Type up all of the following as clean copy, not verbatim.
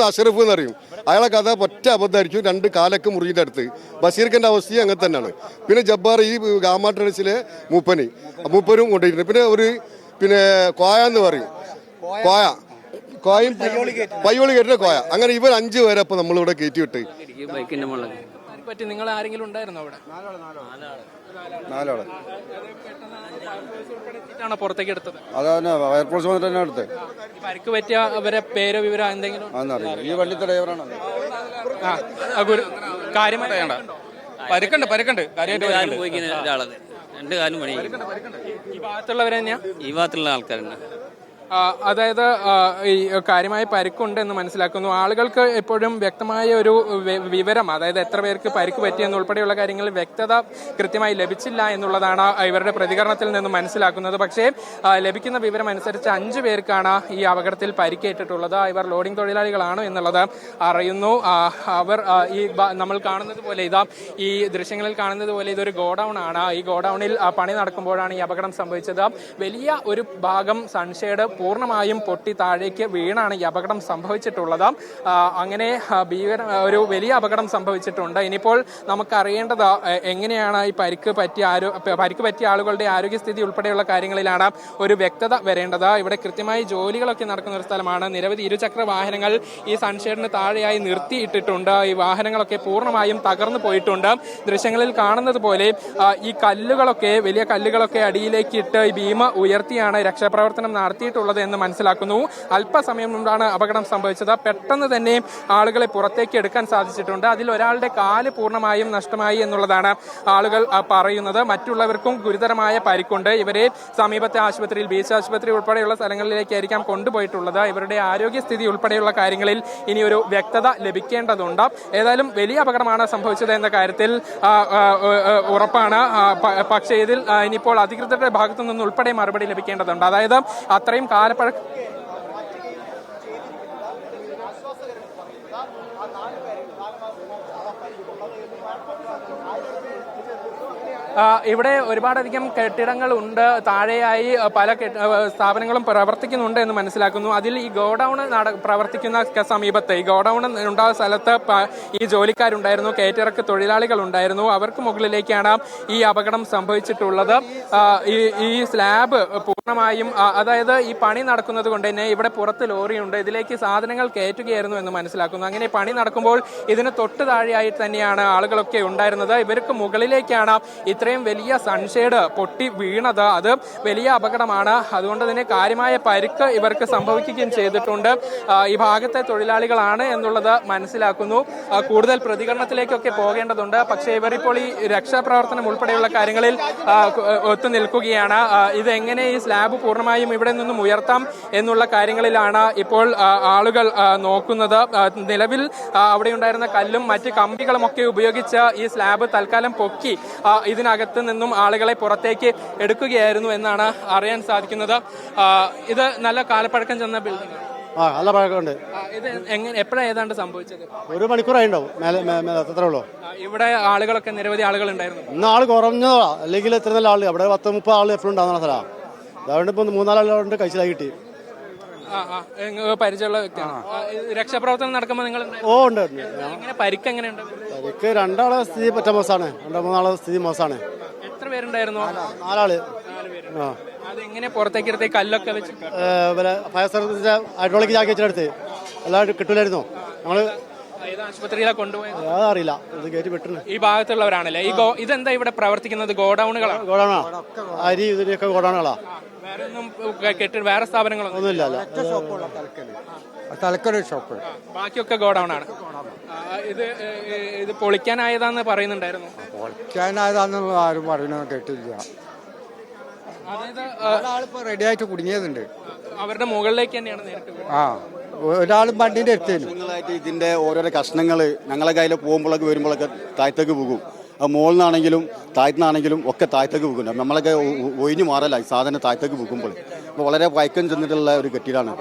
മൂന്ന് അഷറഫ് എന്നറിയും. അയാളെ കഥ ഒറ്റ അബദ്ധമായിരിക്കും. 2 കാലൊക്കെ മുറിയുടെ അടുത്ത്. ബഷീർഖാന്റെ അവസ്ഥയും അങ്ങനെ തന്നെയാണ്. പിന്നെ ജബ്ബാർ ഈ ഗാമ ട്രേഡേഴ്സിലെ മൂപ്പനും കൊണ്ടിരിക്കുന്നത്. പിന്നെ കോയ എന്ന് പറയും. കോയും പയ്യോളി കയറ്റിയ കോയ. അങ്ങനെ ഇവർ 5 പേരെ ഇപ്പൊ നമ്മളിവിടെ കയറ്റി വിട്ട്. നിങ്ങൾ ആരെങ്കിലും ഉണ്ടായിരുന്നോ അവിടെ? 4 ആള് പുറത്തേക്ക് എടുത്തത്. അതന്നെ എയർപോർട്ട് വന്നിട്ട് തന്നെ എടുത്ത്. പരിക്ക് പറ്റിയ അവരെ പേരോ വിവരോ എന്തെങ്കിലും? ഈ വണ്ടിത്തെ ഡ്രൈവറാണ്. കാര്യമായി പരിക്കുണ്ട് രണ്ട് കാലും പണി. ഈ ഭാഗത്തുള്ളവരെ തന്നെയാ? ഈ ഭാഗത്തുള്ള ആൾക്കാരുണ്ട്. അതായത് ഈ കാര്യമായ പരിക്കുണ്ട് എന്ന് മനസ്സിലാക്കുന്നു. ആളുകൾക്ക് എപ്പോഴും വ്യക്തമായ ഒരു വിവരം, അതായത് എത്ര പേർക്ക് പരിക്ക് പറ്റിയെന്നുൾപ്പെടെയുള്ള കാര്യങ്ങളിൽ വ്യക്തത കൃത്യമായി ലഭിച്ചില്ല എന്നുള്ളതാണ് ഇവരുടെ പ്രതികരണത്തിൽ നിന്ന് മനസ്സിലാക്കുന്നത്. പക്ഷേ ലഭിക്കുന്ന വിവരം അനുസരിച്ച് 5 പേർക്കാണ് ഈ അപകടത്തിൽ പരിക്കേറ്റിട്ടുള്ളത്. ഇവർ ലോഡിംഗ് തൊഴിലാളികളാണ് എന്നുള്ളത് അറിയുന്നു. അവർ ഈ നമ്മൾ കാണുന്നത് പോലെ ഈ ദൃശ്യങ്ങളിൽ കാണുന്നത് പോലെ ഇതൊരു ഗോഡൌൺ ആണ്. ഈ ഗോഡൌണിൽ പണി നടക്കുമ്പോഴാണ് ഈ അപകടം സംഭവിച്ചത്. വലിയ ഒരു ഭാഗം സൺഷെയ്ഡ് പൂർണ്ണമായും പൊട്ടി താഴേക്ക് വീണാണ് ഈ അപകടം സംഭവിച്ചിട്ടുള്ളത്. അങ്ങനെ ഒരു വലിയ അപകടം സംഭവിച്ചിട്ടുണ്ട്. ഇനിയിപ്പോൾ നമുക്കറിയേണ്ടത് എങ്ങനെയാണ് ഈ പരിക്ക് പറ്റിയ ആളുകളുടെ ആരോഗ്യസ്ഥിതി ഉൾപ്പെടെയുള്ള കാര്യങ്ങളിലാണ് ഒരു വ്യക്തത വരേണ്ടത്. ഇവിടെ കൃത്യമായി ജോലികളൊക്കെ നടക്കുന്ന ഒരു സ്ഥലമാണ്. നിരവധി ഇരുചക്ര വാഹനങ്ങൾ ഈ സൺഷെയ്ഡിന് താഴെയായി നിർത്തിയിട്ടിട്ടുണ്ട്. ഈ വാഹനങ്ങളൊക്കെ പൂർണ്ണമായും തകർന്നു പോയിട്ടുണ്ട്. ദൃശ്യങ്ങളിൽ കാണുന്നത് പോലെ ഈ കല്ലുകളൊക്കെ, വലിയ കല്ലുകളൊക്കെ അടിയിലേക്ക് ഇട്ട് ഈ ബീം ഉയർത്തിയാണ് രക്ഷാപ്രവർത്തനം നടത്തിയിട്ടുള്ളത് എന്ന് മനസ്സിലാക്കുന്നു. അല്പസമയം മുമ്പാണ് അപകടം സംഭവിച്ചത്. പെട്ടെന്ന് തന്നെ ആളുകളെ പുറത്തേക്ക് എടുക്കാൻ സാധിച്ചിട്ടുണ്ട്. അതിൽ ഒരാളുടെ കാല് പൂർണ്ണമായും നഷ്ടമായി എന്നുള്ളതാണ് ആളുകൾ പറയുന്നത്. മറ്റുള്ളവർക്കും ഗുരുതരമായ പരിക്കുണ്ട്. ഇവരെ സമീപത്തെ ആശുപത്രിയിൽ, ബീച്ച് ആശുപത്രി ഉൾപ്പെടെയുള്ള സ്ഥലങ്ങളിലേക്കായിരിക്കാം കൊണ്ടുപോയിട്ടുള്ളത്. ഇവരുടെ ആരോഗ്യസ്ഥിതി ഉൾപ്പെടെയുള്ള കാര്യങ്ങളിൽ ഇനി ഒരു വ്യക്തത ലഭിക്കേണ്ടതുണ്ട്. ഏതായാലും വലിയ അപകടമാണ് സംഭവിച്ചത് എന്ന കാര്യത്തിൽ ഉറപ്പാണ്. പക്ഷേ ഇതിൽ ഇനിയിപ്പോൾ അധികൃതരുടെ ഭാഗത്തു നിന്ന് ഉൾപ്പെടെ മറുപടി ലഭിക്കേണ്ടതുണ്ട്. അതായത് അത്രയും ഇവിടെ ഒരുപാടധികം കെട്ടിടങ്ങൾ ഉണ്ട്. താഴെയായി പല സ്ഥാപനങ്ങളും പ്രവർത്തിക്കുന്നുണ്ട് എന്ന് മനസ്സിലാക്കുന്നു. അതിൽ ഈ ഗോഡൌൺ പ്രവർത്തിക്കുന്ന സമീപത്ത്, ഈ ഗോഡൌൺ ഉണ്ടാകുന്ന സ്ഥലത്ത് ഈ ജോലിക്കാരുണ്ടായിരുന്നു, കയറ്റിറക്ക് തൊഴിലാളികൾ ഉണ്ടായിരുന്നു. അവർക്ക് മുകളിലേക്കാണ് ഈ അപകടം സംഭവിച്ചിട്ടുള്ളത്. ഈ സ്ലാബ് പൂർണ്ണമായും, അതായത് ഈ പണി നടക്കുന്നത് കൊണ്ട് തന്നെ ഇവിടെ പുറത്ത് ലോറിയുണ്ട്. ഇതിലേക്ക് സാധനങ്ങൾ കയറ്റുകയായിരുന്നു എന്ന് മനസ്സിലാക്കുന്നു. അങ്ങനെ പണി നടക്കുമ്പോൾ ഇതിന് തൊട്ട് താഴെയായി തന്നെയാണ് ആളുകളൊക്കെ ഉണ്ടായിരുന്നത്. ഇവർക്ക് മുകളിലേക്കാണ് ഇത്രയും വലിയ സൺഷെയ്ഡ് പൊട്ടി വീണത്. അത് വലിയ അപകടമാണ്. അതുകൊണ്ട് തന്നെ കാര്യമായ പരിക്ക് ഇവർക്ക് സംഭവിക്കുകയും ചെയ്തിട്ടുണ്ട്. ഈ ഭാഗത്തെ തൊഴിലാളികളാണ് എന്നുള്ളത് മനസ്സിലാക്കുന്നു. കൂടുതൽ പ്രതികരണത്തിലേക്കൊക്കെ പോകേണ്ടതുണ്ട്. പക്ഷേ ഇവരിപ്പോൾ ഈ രക്ഷാപ്രവർത്തനം ഉൾപ്പെടെയുള്ള കാര്യങ്ങളിൽ ഒത്തുനിൽക്കുകയാണ്. ഇതെങ്ങനെ ഈ സ്ലാബ് പൂർണ്ണമായും ഇവിടെ നിന്നും ഉയർത്താം എന്നുള്ള കാര്യങ്ങളിലാണ് ഇപ്പോൾ ആളുകൾ നോക്കുന്നത്. നിലവിൽ അവിടെ ഉണ്ടായിരുന്ന കല്ലും മറ്റ് കമ്പികളും ഒക്കെ ഉപയോഗിച്ച് ഈ സ്ലാബ് തൽക്കാലം പൊക്കി ഇതിനകത്ത് നിന്നും ആളുകളെ പുറത്തേക്ക് എടുക്കുകയായിരുന്നു എന്നാണ് അറിയാൻ സാധിക്കുന്നത്. ഇത് നല്ല കാലപ്പഴക്കം ചെന്ന ബിൽഡിംഗ്. നല്ല പഴക്കമുണ്ട്. ഇത് എപ്പോഴാണ് ഏതാണ്ട് സംഭവിച്ചത്? 1 മണിക്കൂറായിണ്ടാവും. അത്രേ ഉള്ളൂ. ഇവിടെ ആളുകളൊക്കെ, നിരവധി ആളുകൾ ഉണ്ടായിരുന്നു. ഇന്ന് ആള് കുറഞ്ഞതാ. അല്ലെങ്കിൽ എത്ര നല്ല ആള് അവിടെ 10-30 ആള് എപ്പോഴും ഉണ്ടാകുന്ന സ്ഥലമാണ്. അതുകൊണ്ട് ഇപ്പൊ 3-4 ആളുണ്ട് കഴിച്ചിലായി കിട്ടി. പരിചയമുള്ള വ്യക്തിയാണ്. രക്ഷാപ്രവർത്തനം നടക്കുമ്പോൾ നിങ്ങൾ ഉണ്ട്. പരിക്ക് എങ്ങനെയുണ്ട്? പരിക്ക് 2 ആളെ സ്ഥിതി പറ്റ മോശമാണ്. 2-3 ആളെ സ്ഥിതി മോശമാണ്. എത്ര പേരുണ്ടായിരുന്നു? 4 ആള്. അതെങ്ങനെ പുറത്തേക്ക് എടുത്ത് കല്ലൊക്കെ വെച്ച്? ഫയർ സർവീസിന്റെ ഹൈഡ്രോളിക് ജാക്കി വെച്ചെടുത്ത് എല്ലാം കിട്ടൂലായിരുന്നു. ഞങ്ങള് ആശുപത്രിയിലാണ് കൊണ്ടുപോയത്. അറിയില്ല, ഇത് കയറ്റി വിട്ടിട്ടുണ്ട്. ഈ ഭാഗത്തുള്ളവരാണല്ലേ? ഇതെന്താ ഇവിടെ പ്രവർത്തിക്കുന്നത്? ഗോഡൌണുകളാണ്. ഗോഡൌണാ, അരി ഇതിന്റെയൊക്കെ ഗോഡൌണുകളാ. വേറെ സ്ഥാപനങ്ങളൊന്നും ഒന്നുമില്ല. തലക്കര ഷോപ്പ്, ബാക്കിയൊക്കെ ഗോഡൌൺ ആണ്. ഇത് പൊളിക്കാനായതാന്ന് പറയുന്നുണ്ടായിരുന്നു. പൊളിക്കാനായതാന്നുള്ള ആരും പറയുന്നത് കേട്ടില്ല. ഒരാളിപ്പോ റെഡി ആയിട്ട് കുടുങ്ങിയതുണ്ട്. അവരുടെ മുകളിലേക്ക് തന്നെയാണ് നേരിട്ട്. ഒരാളും വണ്ടിന്റെ അടുത്തേന്. ഇതിന്റെ ഓരോരോ കഷ്ണങ്ങൾ ഞങ്ങളെ കയ്യിൽ പോകുമ്പോഴൊക്കെ വരുമ്പോഴൊക്കെ താഴത്തേക്ക് പോകും. അത് മുകളിൽ നിന്നാണെങ്കിലും താഴത്തുനിന്നാണെങ്കിലും ഒക്കെ താഴത്തേക്ക് പോകുന്നുണ്ട്. നമ്മളൊക്കെ ഒഴിഞ്ഞു മാറല്ല ഈ സാധനം താഴത്തേക്ക് പോകുമ്പോൾ. അപ്പോൾ വളരെ പയക്കം ചെന്നിട്ടുള്ള ഒരു കെട്ടിടാണ്.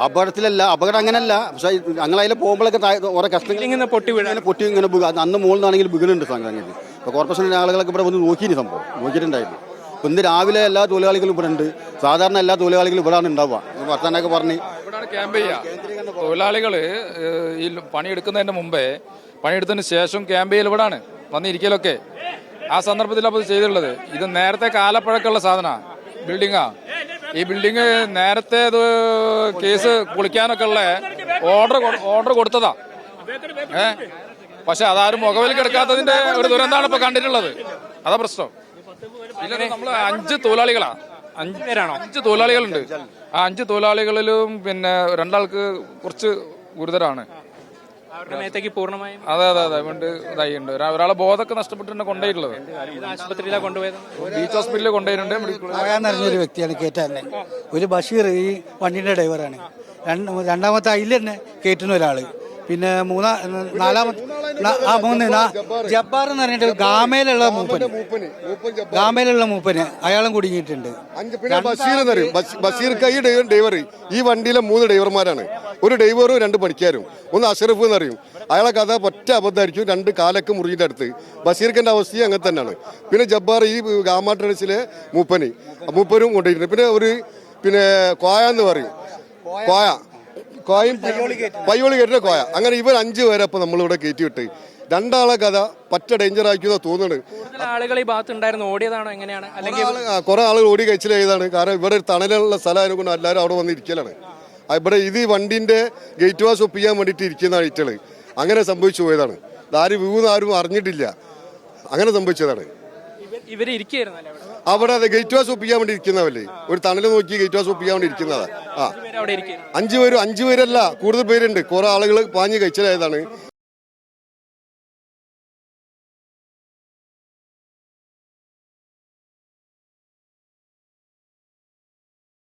അപകടത്തിലല്ല, അപകടം അങ്ങനെയല്ല. പക്ഷേ ഞങ്ങളതിൽ പോകുമ്പോഴൊക്കെ ഓരോ കഷ്ണങ്ങൾ പൊട്ടി ഇങ്ങനെ അന്ന് മുകളിൽ നിന്നാണെങ്കിൽ വീണുണ്ട് സംഘടനയിൽ. അപ്പോൾ കോർപ്പറേഷനിലെ ആളുകളൊക്കെ ഇവിടെ വന്ന് നോക്കിയിരുന്നു, സംഭവം നോക്കിയിട്ടുണ്ടായിരുന്നു. ഇന്ന് രാവിലെ എല്ലാ തൊഴിലാളികളും ഇവിടെ ഉണ്ട്. സാധാരണ എല്ലാ തൊഴിലാളികളും ഇവിടെയാണ് ഉണ്ടാവുക. വർത്താനൊക്കെ പറഞ്ഞ് ഇവിടെയാണ് ക്യാമ്പ് ചെയ്യുക. തൊഴിലാളികൾ ഈ പണിയെടുക്കുന്നതിന് മുമ്പേ പണിയെടുത്തതിന് ശേഷം ക്യാമ്പ് ചെയ്യൽ ഇവിടാണ് വന്നിരിക്കലൊക്കെ. ആ സന്ദർഭത്തിൽ അപ്പോൾ ചെയ്തിട്ടുള്ളത് ഇത് നേരത്തെ കാലപ്പഴക്കമുള്ള സാധനമാണ്, ബിൽഡിങ്ങാ. ഈ ബിൽഡിങ് നേരത്തെ ഇത് കേസ് പൊളിക്കാനൊക്കെ ഉള്ള ഓർഡർ കൊടുത്തതാ. പക്ഷെ അതാരും മുഖവിലേക്ക് എടുക്കാത്തതിന്റെ ഒരു ദുരന്തമാണ് ഇപ്പൊ കണ്ടിട്ടുള്ളത്. അതാ പ്രശ്നം. ഇല്ലെങ്കിൽ നമ്മൾ 5 തൊഴിലാളികളാ, 5 പേരാണോ? 5 തൊഴിലാളികളുണ്ട്. ആ 5 തൊഴിലാളികളിലും പിന്നെ 2 ആൾക്ക് കുറച്ച് ഗുരുതരാണ്. അവരുടെ മേത്തേക്ക് പൂർണ്ണമായും അതെ വീണ്ടും ഇതായിട്ടുണ്ട്. ഒരാളെ ബോധമൊക്കെ നഷ്ടപ്പെട്ടിട്ട് കൊണ്ടുപോയിട്ടുള്ളത്. ആശുപത്രിയിലാണ് കൊണ്ടുപോയത്. ബീച്ച് ഹോസ്പിറ്റലിൽ കൊണ്ടുപോയിട്ടുണ്ട്. അറിഞ്ഞൊരു വ്യക്തിയാണ് കയറ്റാൻ. ഒരു ബഷീർ ഈ വണ്ടിയുടെ ഡ്രൈവറാണ്. രണ്ടാമത്തെ അതിൽ തന്നെ കയറ്റുന്ന ഒരാള്. പിന്നെ നാലാമത്തെ ജബ്ബാർ എന്ന് പറഞ്ഞിട്ട് ഗാമയിലുള്ള മൂപ്പന് അയാളും കുടുങ്ങിയിട്ടുണ്ട്. പിന്നെ ബഷീർ എന്ന് പറയും. ബഷീർ കൈ ഡ്രൈവർ. ഈ വണ്ടിയിലെ 3 ഡ്രൈവർമാരാണ്. ഒരു ഡ്രൈവറും 2 പണിക്കാരും. ഒന്ന് അഷറഫ് എന്ന് പറയും. അയാളെ കഥ ഒറ്റ അബദ്ധമായിരിക്കും. 2 കാലൊക്കെ മുറിയുടെ അടുത്ത്. ബഷീർഖിന്റെ അവസ്ഥയും അങ്ങനെ തന്നെയാണ്. പിന്നെ ജബ്ബാർ ഈ ഗാമ ട്രേഡേഴ്സിലെ മൂപ്പനും കൊണ്ടുപോയിട്ടുണ്ട്. പിന്നെ പിന്നെ കോയ എന്ന് പറയും. കോയും പയ്യോളി കയറ്റുന്ന കോയ. അങ്ങനെ ഇവർ 5 പേരെ അപ്പൊ നമ്മളിവിടെ കയറ്റിവിട്ട് 2 ആളെ കഥ പറ്റ ഡേഞ്ചർ ആക്കിയതാ തോന്നുന്നുണ്ട്. കൂടുതൽ ആളുകൾ ഈ ഭാഗത്ത് ഉണ്ടായിരുന്നു. ഓടിയതാണോ എങ്ങനെയാണ്? അല്ലെങ്കിൽ കുറെ ആളുകൾ ഓടി കഴിച്ചിലേതാണ്. കാരണം ഇവിടെ ഒരു തണലുള്ള സ്ഥലമായത് കൊണ്ട് എല്ലാവരും അവിടെ വന്ന് ഇരിക്കലാണ്. ഇവിടെ ഇത് വണ്ടിന്റെ ഗേറ്റ് വാസ് ഒപ്പിക്കാൻ വേണ്ടിയിട്ട് ഇരിക്കുന്ന ആയിട്ടുകൾ അങ്ങനെ സംഭവിച്ചു പോയതാണ്. ആരും വീന്ന് ആരും അറിഞ്ഞിട്ടില്ല. അങ്ങനെ സംഭവിച്ചതാണ്. ഇവര് ഇരിക്കുകയായിരുന്നല്ലേ അവിടെ അതെ ഗേറ്റ് വാസ് ഒപ്പിക്കാൻ വേണ്ടി ഇരിക്കുന്നവല്ലേ. ഒരു തണൽ നോക്കി ഗേറ്റ് വാസ് ഒപ്പിക്കാൻ വേണ്ടി ഇരിക്കുന്നതാ. 5 പേര് അവിടെ ഇരിക്കുന്നു. 5 പേരല്ല, കൂടുതൽ പേരുണ്ട്. കുറെ ആളുകൾ പാഞ്ഞ് കഴിച്ചിലായതാണ്.